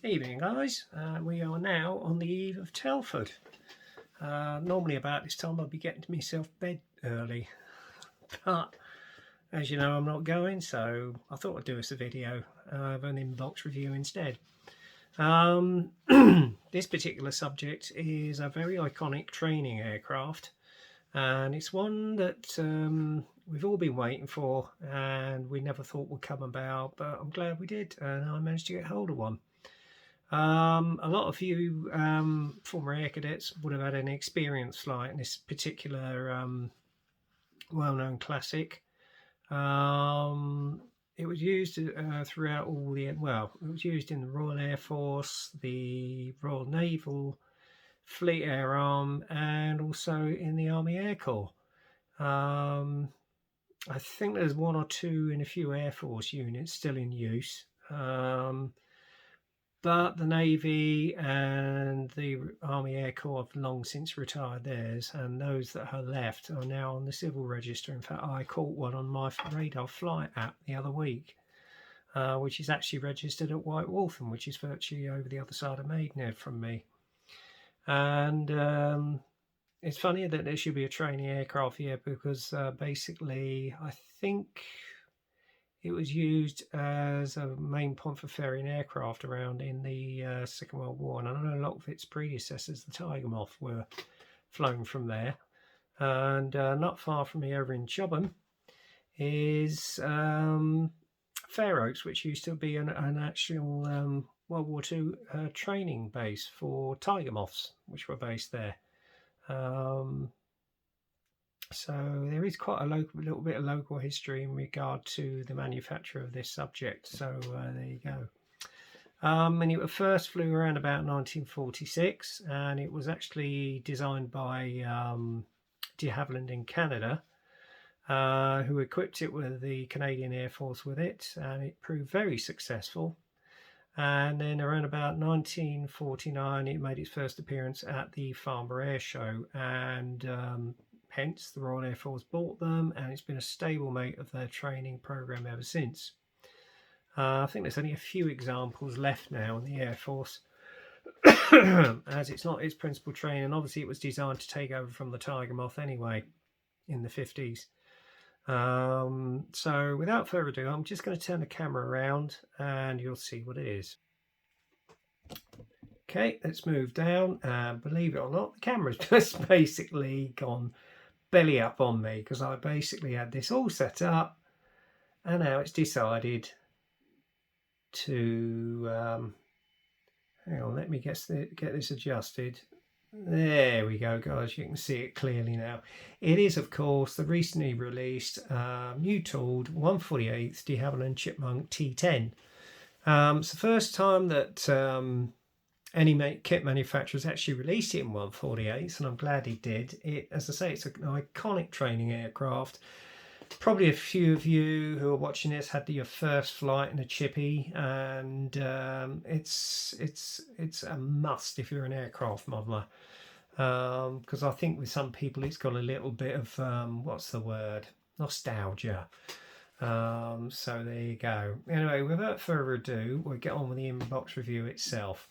Evening guys, we are now on the eve of Telford. Normally about this time I'd be getting to myself bed early, but as you know I'm not going, so I thought I'd do us a video of an inbox review instead. This particular subject is a very iconic training aircraft, and it's one that we've all been waiting for and we never thought would come about, but I'm glad we did and I managed to get hold of one. A lot of you former air cadets would have had an experience flight in this particular well-known classic. It was used throughout all the, well, it was used in the Royal Air Force, the Royal Naval, Fleet Air Arm, and also in the Army Air Corps. I think there's one or two in a few Air Force units still in use. But the Navy and the Army Air Corps have long since retired theirs, and those that are left are now on the Civil Register. In fact, I caught one on my radar flight app the other week, which is actually registered at White Waltham, which is virtually over the other side of Maidenhead from me. And it's funny that there should be a training aircraft here because basically I think it was used as a main point for ferrying aircraft around in the Second World War, and I know a lot of its predecessors, the Tiger Moth, were flown from there. And not far from here, over in Chobham, is Fair Oaks, which used to be an actual World War II training base for Tiger Moths, which were based there. So there is quite a little bit of local history in regard to the manufacture of this subject. So there you go. And it first flew around about 1946, and it was actually designed by Dehavilland in Canada, who equipped it with the Canadian Air Force with it, and it proved very successful. And then around about 1949, it made its first appearance at the Farnborough Air Show, and hence the Royal Air Force bought them, and it's been a stable mate of their training program ever since. I think there's only a few examples left now in the Air Force, as it's not its principal training. Obviously it was designed to take over from the Tiger Moth anyway in the 50s. So without further ado, I'm just going to turn the camera around and you'll see what it is. Okay, let's move down. Believe it or not, the camera's just basically gone belly up on me because I basically had this all set up, and now it's decided to hang on, let me get this adjusted. There we go, guys, you can see it clearly now. It is of course the recently released new tooled 148th de Havilland Chipmunk T10. It's the first time that any kit manufacturers actually released it in 148s, and I'm glad he did. It, as I say, it's an iconic training aircraft. Probably a few of you who are watching this had your first flight in a Chippy, and it's a must if you're an aircraft modeler, because I think with some people it's got a little bit of what's the word, nostalgia. So there you go. Anyway, without further ado, we'll get on with the inbox review itself.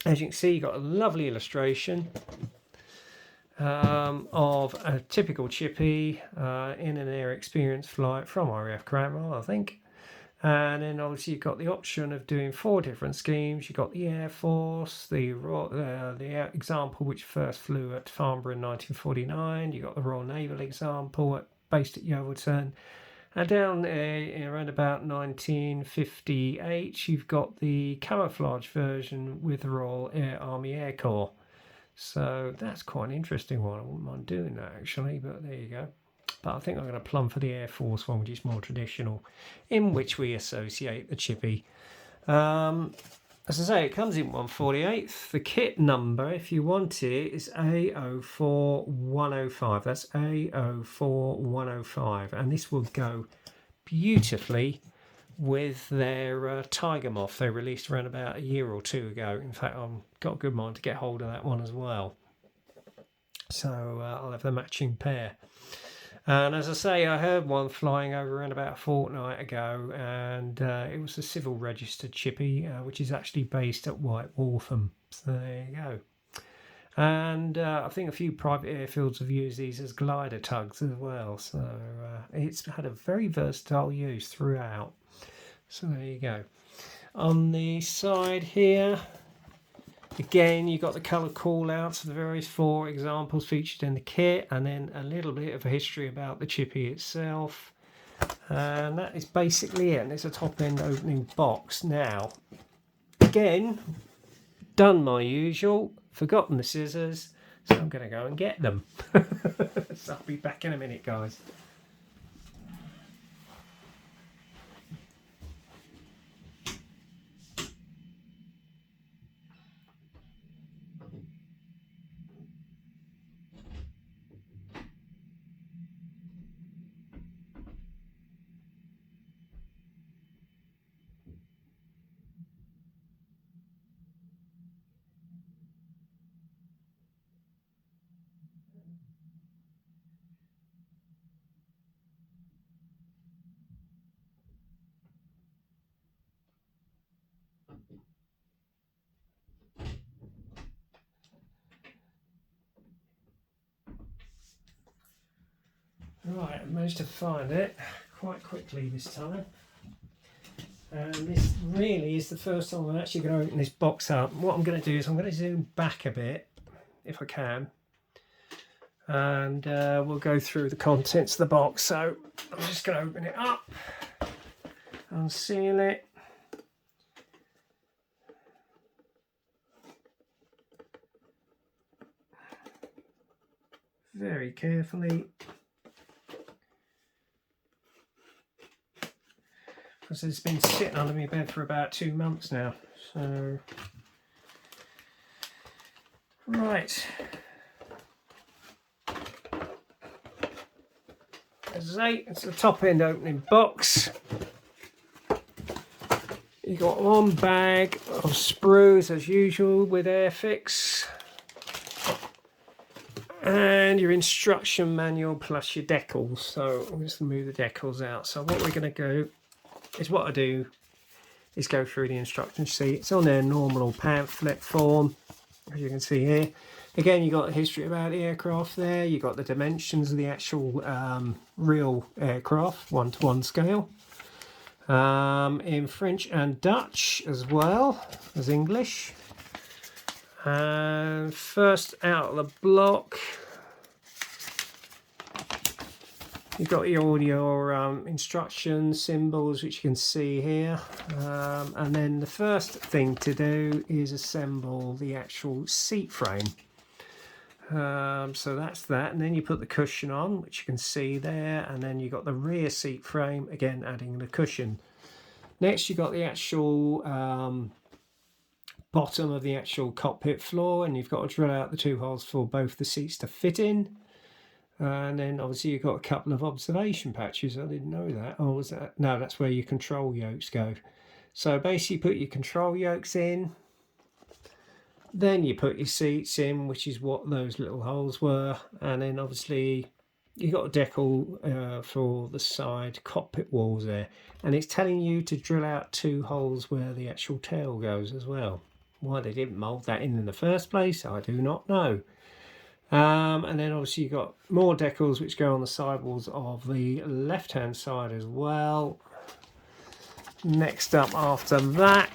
As you can see, you've got a lovely illustration of a typical Chippy in an air experience flight from RAF Cranwell, I think. And then obviously you've got the option of doing 4 different schemes. You've got the Air Force, the example which first flew at Farnborough in 1949. You've got the Royal Naval example based at Yeovilton. And down around about 1958, you've got the camouflage version with the Royal Army Air Corps. So that's quite an interesting one. I wouldn't mind doing that actually, but there you go. But I think I'm going to plumb for the Air Force one, which is more traditional, in which we associate the Chippy. As I say, it comes in 148th. The kit number, if you want it, is A04105. That's A04105. And this will go beautifully with their Tiger Moth they released around about a year or two ago. In fact, I've got a good mind to get hold of that one as well. So I'll have the matching pair. And as I say, I heard one flying over around about a fortnight ago, and it was a civil registered chippy, which is actually based at White Waltham. So there you go. And I think a few private airfields have used these as glider tugs as well. So it's had a very versatile use throughout. So there you go. On the side here, again, you've got the colour call-outs of the various 4 examples featured in the kit, and then a little bit of a history about the chippy itself. And that is basically it. And it's a top-end opening box. Now, again, done my usual, forgotten the scissors, so I'm going to go and get them. So I'll be back in a minute, guys. Right, I managed to find it quite quickly this time. And this really is the first time I'm actually going to open this box up. What I'm going to do is I'm going to zoom back a bit, if I can. And we'll go through the contents of the box. So I'm just going to open it up, unseal it. Very carefully. Because it's been sitting under my bed for about 2 months now. So, right. As I say, it's the top end opening box. You've got 1 bag of sprues as usual with Airfix. And your instruction manual plus your decals. So I'm just going to move the decals out. So what we're going to go is what I do is go through the instructions. See, it's on their normal pamphlet form, as you can see here. Again, you've got the history about the aircraft there. You've got the dimensions of the actual real aircraft, 1:1 scale. In French and Dutch as well as English. And first out of the block, you've got your audio instructions, symbols, which you can see here. And then the first thing to do is assemble the actual seat frame. So that's that. And then you put the cushion on, which you can see there. And then you've got the rear seat frame, again, adding the cushion. Next, you've got the actual bottom of the actual cockpit floor. And you've got to drill out the 2 holes for both the seats to fit in. And then obviously you've got a couple of observation patches. I didn't know that. Oh, was that? No, that's where your control yokes go. So basically you put your control yokes in. Then you put your seats in, which is what those little holes were. And then obviously you've got a decal for the side cockpit walls there. And it's telling you to drill out 2 holes where the actual tail goes as well. Why they didn't mould that in the first place, I do not know. And then obviously you've got more decals which go on the sidewalls of the left hand side as well. Next up after that,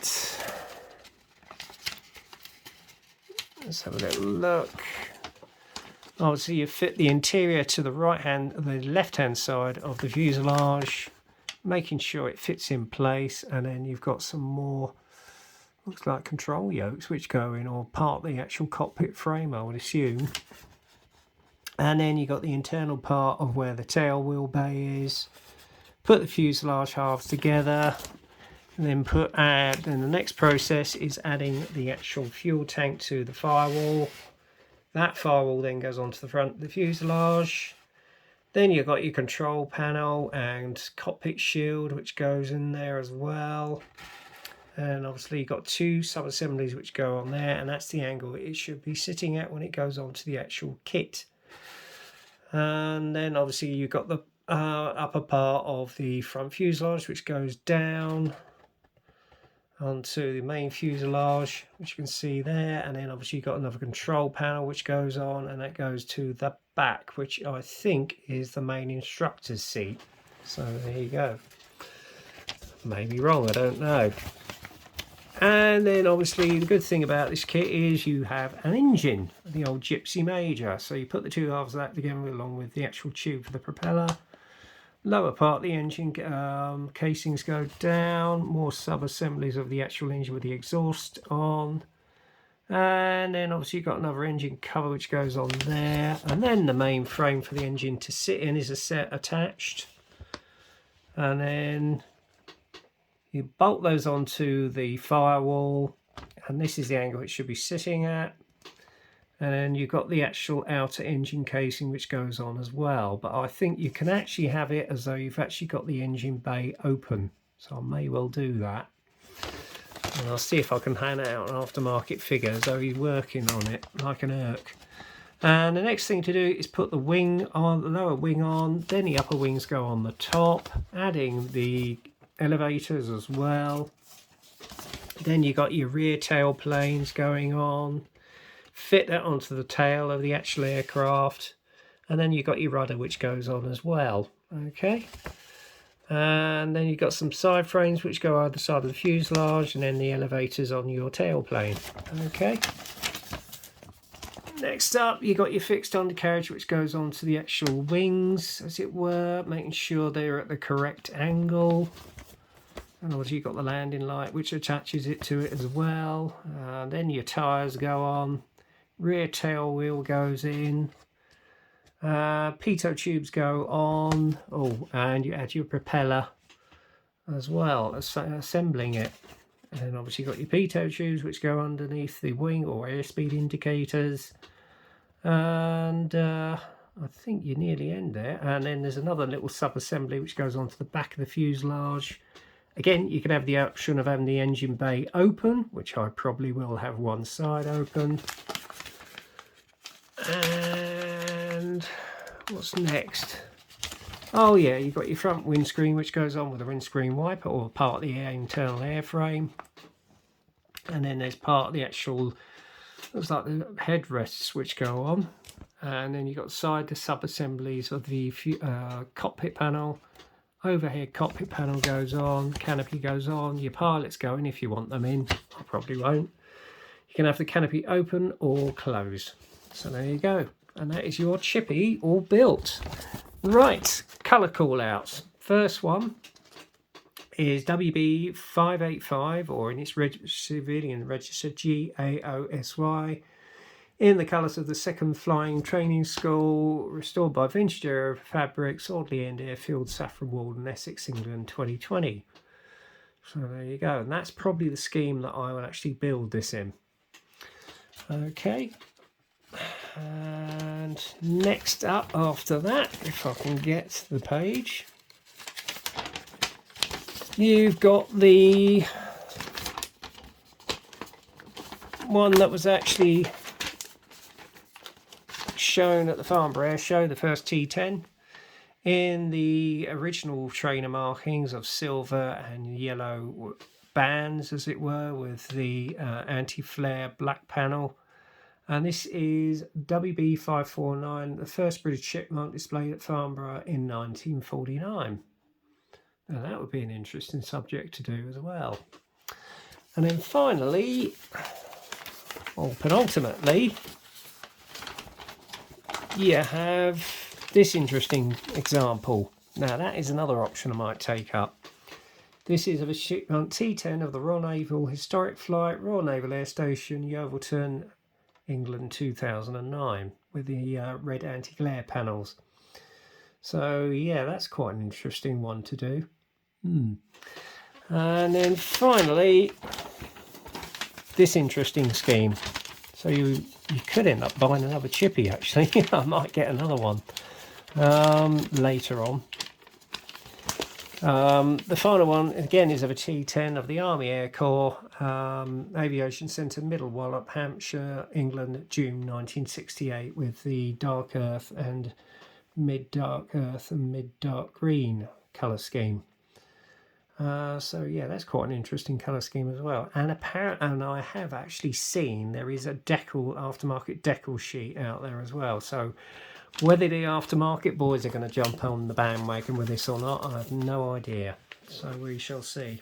let's have a little look. Obviously you fit the interior to the left hand side of the fuselage, making sure it fits in place. And then you've got some more, looks like control yokes which go in, or part of the actual cockpit frame, I would assume. And then you've got the internal part of where the tail wheel bay is. Put the fuselage halves together, and then then the next process is adding the actual fuel tank to the firewall. That firewall then goes onto the front of the fuselage. Then you've got your control panel and cockpit shield which goes in there as well. And obviously you've got 2 sub-assemblies which go on there, and that's the angle it should be sitting at when it goes onto the actual kit. And then obviously you've got the upper part of the front fuselage, which goes down onto the main fuselage, which you can see there. And then obviously you've got another control panel which goes on, and that goes to the back, which I think is the main instructor's seat. So there you go. Maybe wrong, I don't know. And then obviously the good thing about this kit is you have an engine, the old Gypsy Major. So you put the two halves of that together along with the actual tube for the propeller. Lower part of the engine casings go down, more sub-assemblies of the actual engine with the exhaust on. And then obviously you've got another engine cover which goes on there. And then the main frame for the engine to sit in is a set attached. And then you bolt those onto the firewall, and this is the angle it should be sitting at. And then you've got the actual outer engine casing which goes on as well. But I think you can actually have it as though you've actually got the engine bay open. So I may well do that. And I'll see if I can hand out an aftermarket figure as though he's working on it like an Irk. And the next thing to do is put the wing on, the lower wing on, then the upper wings go on the top, adding the elevators as well. Then you got your rear tail planes going on, fit that onto the tail of the actual aircraft, and then you've got your rudder which goes on as well. Okay, and then you've got some side frames which go either side of the fuselage, and then the elevators on your tailplane. Okay, next up you got your fixed undercarriage which goes onto the actual wings, as it were, making sure they're at the correct angle. And obviously you've got the landing light which attaches it to it as well. Then your tyres go on, rear tail wheel goes in, pitot tubes go on, and you add your propeller as well, assembling it. And then obviously you've got your pitot tubes which go underneath the wing or airspeed indicators. And I think you're near the end there. And then there's another little sub-assembly which goes onto the back of the fuselage. Again, you can have the option of having the engine bay open, which I probably will have one side open. And what's next? Oh yeah, you've got your front windscreen which goes on with the windscreen wiper, or part of the internal airframe. And then there's part of the actual, looks like the headrests which go on. And then you've got the sub-assemblies of the cockpit panel. Overhead cockpit panel goes on, canopy goes on, your pilots go in if you want them in. I probably won't. You can have the canopy open or closed. So there you go. And that is your Chippy all built. Right, colour call outs. First one is WB585, or in its civilian register GAOSY, in the colours of the 2nd Flying Training School, restored by Vintage Aero Fabrics, Audley End Airfield, Saffron Walden, Essex, England 2020. So there you go, and that's probably the scheme that I will actually build this in. Okay, and next up after that, if I can get to the page, you've got the one that was actually shown at the Farnborough Air Show, the first T10, in the original trainer markings of silver and yellow bands, as it were, with the anti-flare black panel. And this is WB549, the first British Chipmunk displayed at Farnborough in 1949. Now that would be an interesting subject to do as well. And then finally, or penultimately, you have this interesting example. Now that is another option I might take up. This is of a Chipmunk T10 of the Royal Naval Historic Flight, Royal Naval Air Station, Yeovilton, England 2009, with the red anti-glare panels. So yeah, that's quite an interesting one to do. And then finally, this interesting scheme. So you could end up buying another Chippy, actually. I might get another one later on. The final one, again, is of a T10 of the Army Air Corps, Aviation Centre, Middle Wallop, Hampshire, England, June 1968, with the dark earth and mid-dark earth and mid-dark green colour scheme. So yeah, that's quite an interesting colour scheme as well. And I have actually seen there is a aftermarket decal sheet out there as well. So whether the aftermarket boys are going to jump on the bandwagon with this or not, I have no idea. So we shall see.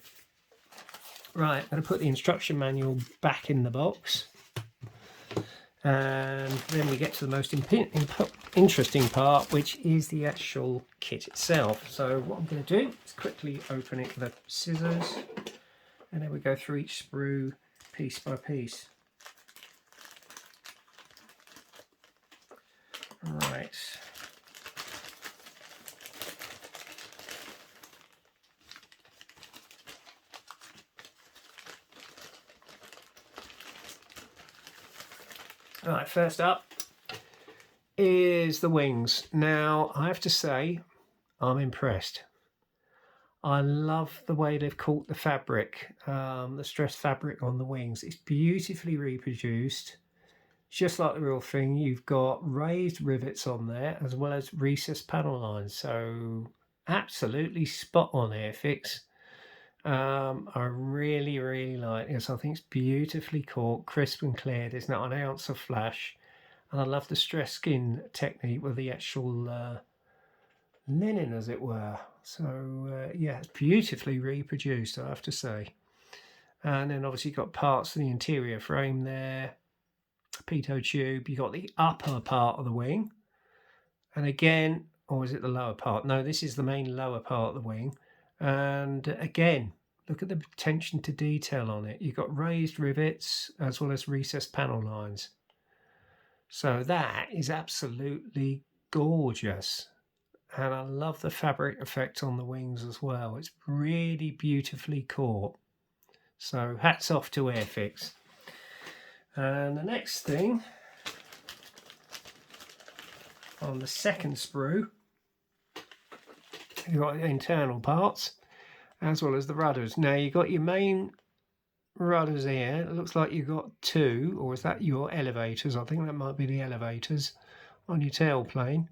Right, I'm going to put the instruction manual back in the box. And then we get to the most interesting part, which is the actual kit itself. So what I'm going to do is quickly open it with the scissors, and then we go through each sprue piece by piece. Right. Right, first up is the wings. Now, I have to say, I'm impressed. I love the way they've caught the fabric, the stressed fabric on the wings. It's beautifully reproduced, just like the real thing. You've got raised rivets on there, as well as recessed panel lines. So, absolutely spot on, Airfix. I really, really like this. I think it's beautifully caught, crisp and clear. There's not an ounce of flash. And I love the stress skin technique with the actual linen, as it were. So, yeah, it's beautifully reproduced, I have to say. And then obviously you've got parts of the interior frame there, pitot tube. You've got the upper part of the wing. And again, or is it the lower part? No, this is the main lower part of the wing. And again, look at the attention to detail on it. You've got raised rivets as well as recessed panel lines. So that is absolutely gorgeous. And I love the fabric effect on the wings as well. It's really beautifully caught. So hats off to Airfix. And the next thing, on the second sprue, you've got the internal parts as well as the rudders. Now you've got your main rudders here. It looks like you've got two, or is that your elevators? I think that might be the elevators on your tailplane.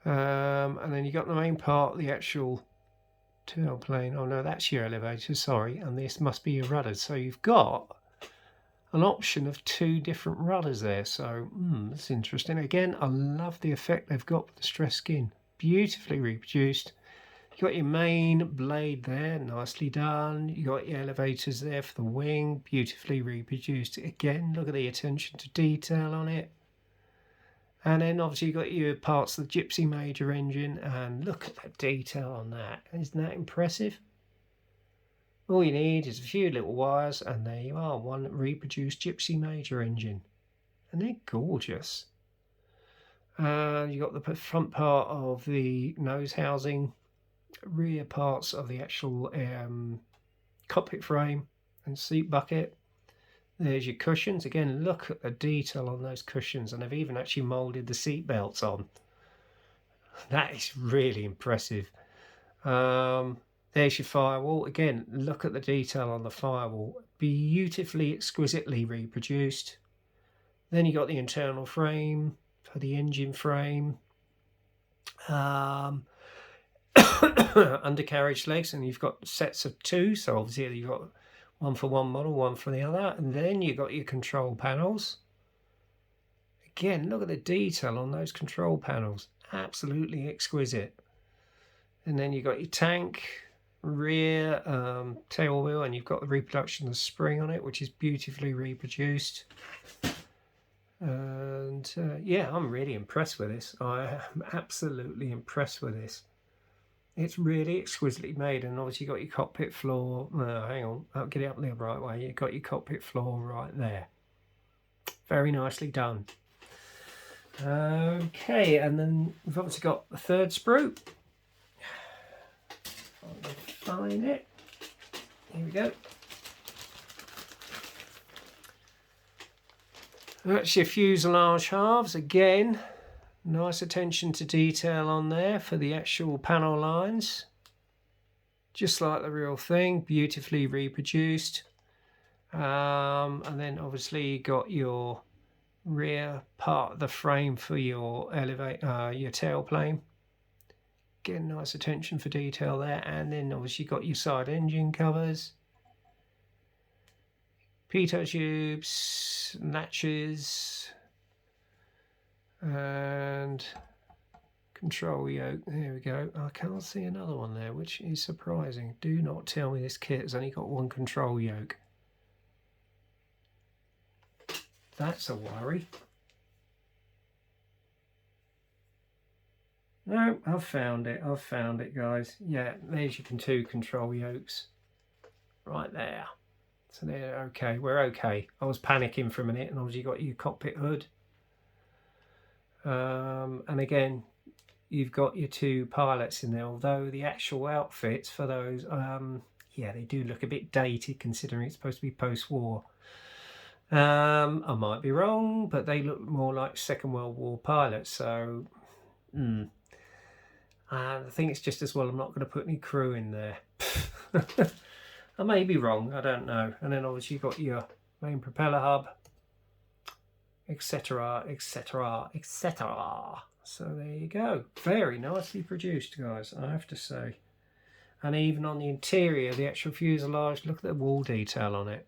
And then you've got the main part, the actual tailplane. Oh no, that's your elevator, sorry. And this must be your rudders. So you've got an option of two different rudders there. So that's interesting. Again, I love the effect they've got with the stress skin. Beautifully reproduced. You've got your main blade there, nicely done. You've got your elevators there for the wing, beautifully reproduced. Again, look at the attention to detail on it. And then obviously you've got your parts of the Gypsy Major engine, and look at that detail on that. Isn't that impressive? All you need is a few little wires, and there you are, one reproduced Gypsy Major engine. And they're gorgeous. You've got the front part of the nose housing, rear parts of the actual cockpit frame and seat bucket. There's your cushions. Again, look at the detail on those cushions, and they've even actually moulded the seat belts on. That is really impressive. There's your firewall. Again, look at the detail on the firewall. Beautifully, exquisitely reproduced. Then you got the internal frame for the engine frame. Undercarriage legs, and you've got sets of two. So obviously you've got one for one model, one for the other. And then you've got your control panels. Again, look at the detail on those control panels. Absolutely exquisite. And then you've got your tank, rear tail wheel, and you've got the reproduction of the spring on it, which is beautifully reproduced. And yeah, I'm really impressed with this. I am absolutely impressed with this. It's really exquisitely made, and obviously you've got your cockpit floor. Hang on, I'll get it up the right way. You've got your cockpit floor right there. Very nicely done. Okay, and then we've obviously got the third sprue. Find it. Here we go. That's your fuselage halves. Again, nice attention to detail on there for the actual panel lines. Just like the real thing, beautifully reproduced. And then obviously you got your rear part of the frame for your your tailplane. Getting nice attention for detail there. And then obviously you've got your side engine covers, pitot tubes, latches, and control yoke. There we go. I can't see another one there, which is surprising. Do not tell me this kit has only got one control yoke. That's a worry. No, I've found it. I've found it, guys. Yeah, there's your two control yokes right there. So they're okay. We're okay. I was panicking for a minute, and obviously you got your cockpit hood. And again, you've got your two pilots in there, although the actual outfits for those, yeah, they do look a bit dated considering it's supposed to be post-war. I might be wrong, but they look more like Second World War pilots, so I think it's just as well I'm not going to put any crew in there. I may be wrong, I don't know. And then obviously you've got your main propeller hub, etc, etc, etc. So there you go. Very nicely produced, guys, I have to say. And even on the interior, the actual fuselage, look at the wall detail on it.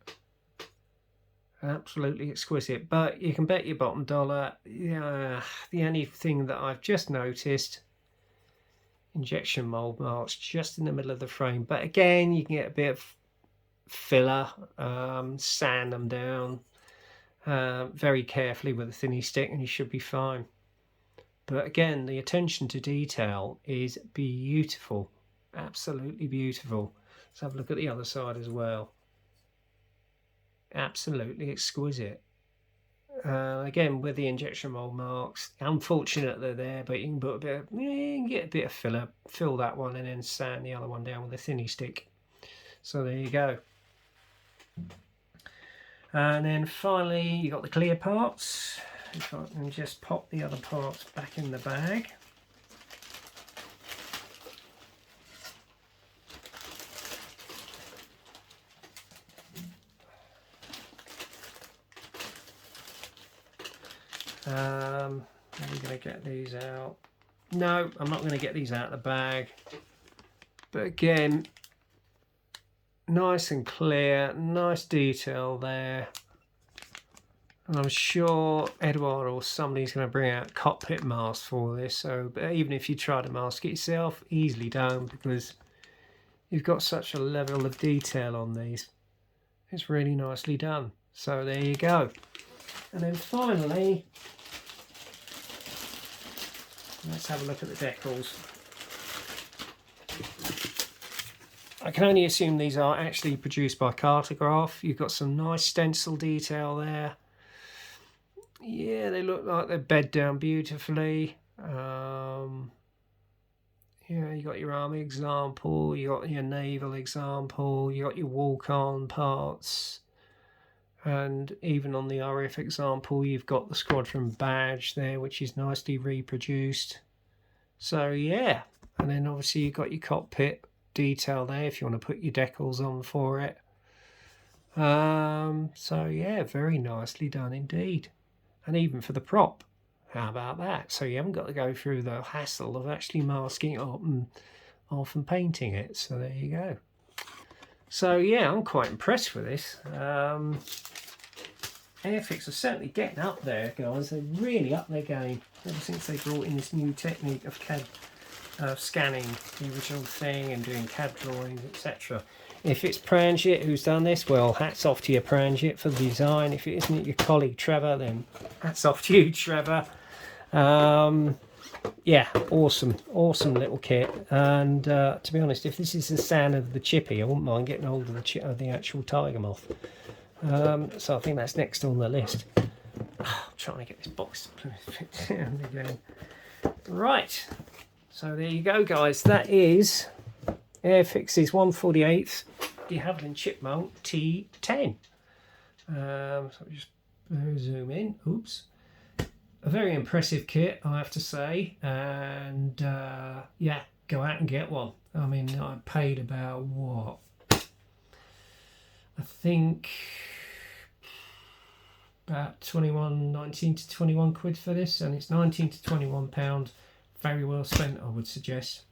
Absolutely exquisite. But you can bet your bottom dollar, the only thing that I've just noticed, injection mold marks just in the middle of the frame. But again, you can get a bit of filler, sand them down very carefully with a thinny stick, and you should be fine. But again, the attention to detail is beautiful, absolutely beautiful. Let's have a look at the other side as well. Absolutely exquisite. Again, with the injection mold marks, unfortunate they're there, but you can put a bit of, you can get a bit of filler, fill that one, and then sand the other one down with a thinny stick. So there you go. And then finally, you got the clear parts. If I can just pop the other parts back in the bag. Are we going to get these out? No, I'm not going to get these out of the bag. But again, nice and clear, nice detail there. And I'm sure Edward or somebody's going to bring out cockpit masks for this. So but even if you try to mask it yourself, easily done, because you've got such a level of detail on these. It's really nicely done. So there you go. And then finally, let's have a look at the decals. I can only assume these are actually produced by Cartograph. You've got some nice stencil detail there. Yeah, they look like they're bed down beautifully. Yeah, you got your army example, you got your naval example, you got your walk-on parts, and even on the RF example, you've got the squadron badge there, which is nicely reproduced. So yeah, and then obviously you've got your cockpit detail there if you want to put your decals on for it. So yeah, very nicely done indeed. And even for the prop, how about that? So you haven't got to go through the hassle of actually masking it up and off and painting it. So there you go. So yeah, I'm quite impressed with this. Airfix are certainly getting up there, guys. They're really up their game ever since they brought in this new technique of CAD scanning the original thing and doing CAD drawings, etc. If it's Pranjit who's done this, well, hats off to you, Pranjit, for the design. If it isn't your colleague Trevor, then hats off to you, Trevor. Yeah, awesome little kit. And to be honest, if this is the sound of the Chippy, I wouldn't mind getting hold of the actual Tiger Moth. So I think that's next on the list. I'm trying to get this box to fit down again. Right, so there you go, guys. That is Airfix's 1/48 Dehavilland Chipmunk T10. So just zoom in. Oops. A very impressive kit, I have to say. And yeah, go out and get one. I mean, I paid about what? I think about 19 to 21 quid for this, and it's 19 to 21 pound. Very well spent, I would suggest.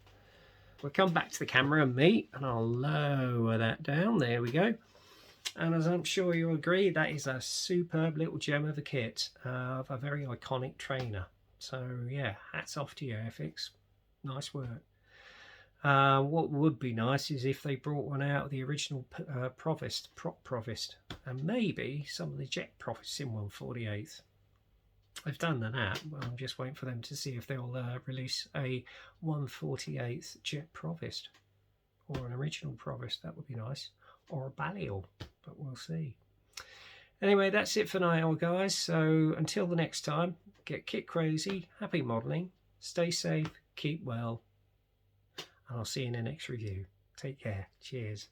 We'll come back to the camera and me, and I'll lower that down. There we go. And as I'm sure you'll agree, that is a superb little gem of a kit, of a very iconic trainer. So yeah, hats off to you, Airfix. Nice work. What would be nice is if they brought one out of the original prop Provost, and maybe some of the jet Provosts in 1/48. They've done that. Well, I'm just waiting for them to see if they'll release a 1/48 jet Provost or an original Provost. That would be nice, or a Balliol, but we'll see. Anyway, that's it for now, guys. So until the next time, get kit crazy, happy modelling, stay safe, keep well, and I'll see you in the next review. Take care. Cheers.